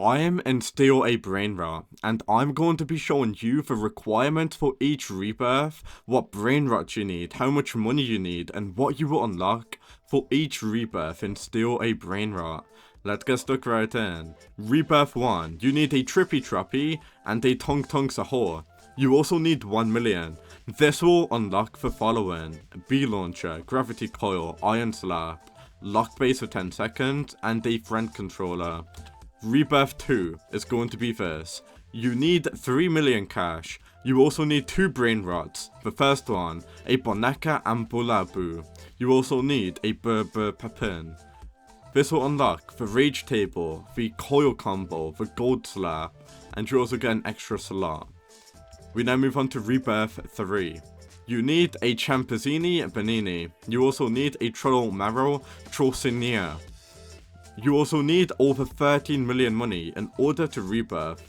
I am in Still a Brainrot, and I'm going to be showing you the requirements for each rebirth, what Brainrot you need, how much money you need, and what you will unlock for each rebirth in Still a Brainrot. Let's get stuck right in. Rebirth 1, you need a Trippy Trappy and a Tung Tung Sahur. You also need 1 million. This will unlock the following: Bee Launcher, Gravity Coil, Iron Slap, Lock Base for 10 seconds, and a Friend Controller. Rebirth 2 is going to be this. You need 3 million cash. You also need 2 brain rots. The first one, a Boneka and Bulabu. You also need a Burr Papin. This will unlock the Rage Table, the Coil Combo, the Gold Slap, and you also get an extra slot. We now move on to Rebirth 3. You need a Champazini Benini. You also need a Troll Marrow Trollsinia. You also need over 13 million money in order to rebirth.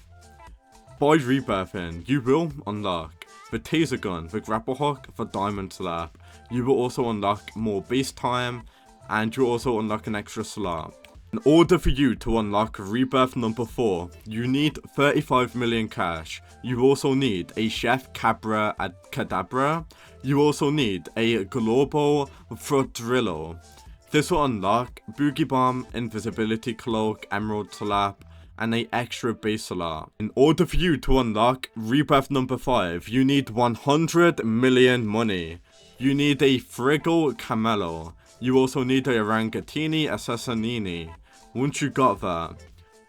By rebirthing, you will unlock the Taser Gun, the Grapple Hook, the Diamond Slap. You will also unlock more base time, and you will also unlock an extra slot. In order for you to unlock rebirth number 4, you need 35 million cash. You also need a Chef Cabra Cadabra. You also need a Global Frodrillo. This will unlock Boogie Bomb, Invisibility Cloak, Emerald Slap, and an extra base slot. In order for you to unlock Rebirth number 5, you need 100 million money. You need a Friggle Camelo. You also need a Orangatini Assassinini. Once you got that,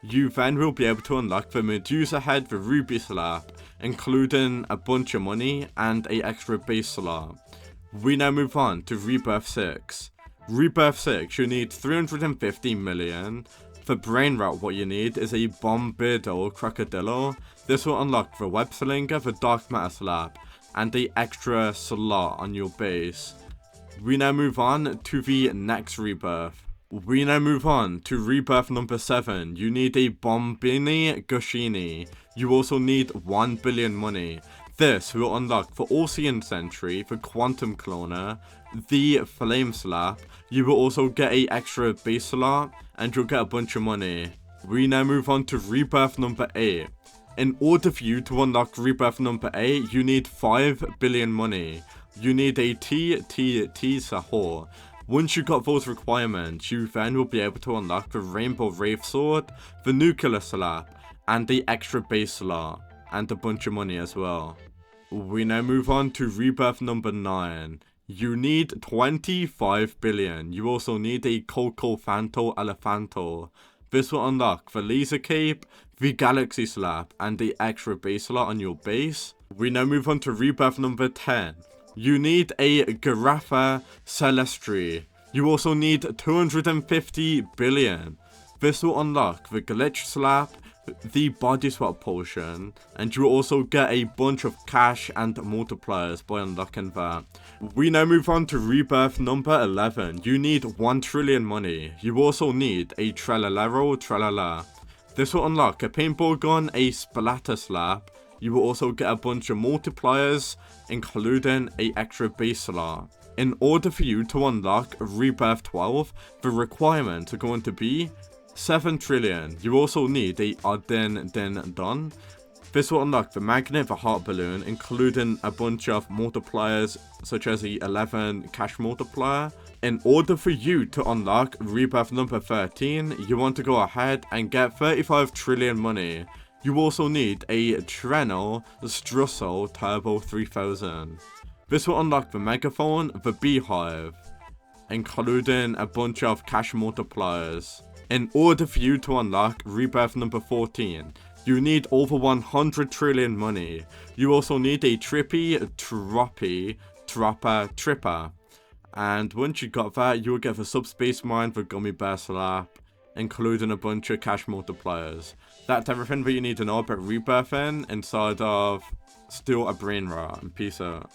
you then will be able to unlock the Medusa Head, the Ruby Slap, including a bunch of money and an extra base slot. We now move on to Rebirth 6. Rebirth 6, you need 350 million. For Brainrot, what you need is a Bombardier Crocodilo. This will unlock the Web Slinger, the Dark Matter Slap, and the extra slot on your base. We now move on to the next rebirth. We now move on to rebirth number 7. You need a Bombini Gushini. You also need 1 billion money. This will unlock the All-Seeing Sentry, the Quantum Cloner, the Flame Slap. You will also get an extra base slot, and you'll get a bunch of money. We now move on to rebirth number 8. In order for you to unlock rebirth number 8, you need 5 billion money. You need a TTT Sahur. Once you got those requirements, you then will be able to unlock the Rainbow Wraith Sword, the Nuclear Slap, and the extra base slot, and a bunch of money as well. We now move on to rebirth number 9. You need 25 billion. You also need a Coco Fanto Elefanto. This will unlock the Laser Cape, the Galaxy Slap, and the extra base slot on your base. We now move on to rebirth number 10. You need a Garaffa Celestri. You also need 250 billion. This will unlock the Glitch Slap, the Body Swap Potion, and you will also get a bunch of cash and multipliers by unlocking that. We now move on to rebirth number 11. You need 1 trillion money. You also need a Trallalero Tralala. This will unlock a Paintball Gun, a Splatter Slap. You will also get a bunch of multipliers, including an extra base slot. In order for you to unlock Rebirth 12, the requirements are going to be 7 trillion. You also need a Odin Dun. This will unlock the Magnet, the Heart Balloon, including a bunch of multipliers, such as the 11 cash multiplier. In order for you to unlock Rebirth number 13, you want to go ahead and get 35 trillion money. You also need a Treno Strussel Turbo 3000. This will unlock the Megaphone, the Beehive, including a bunch of cash multipliers. In order for you to unlock Rebirth number 14, you need over 100 trillion money. You also need a Trippy Troppy Tropper Tripper. And once you got that, you will get the Subspace Mine, the Gummy Bear Slap, including a bunch of cash multipliers. That's everything that you need to know about rebirthing inside of Still a Brainrot, and peace out.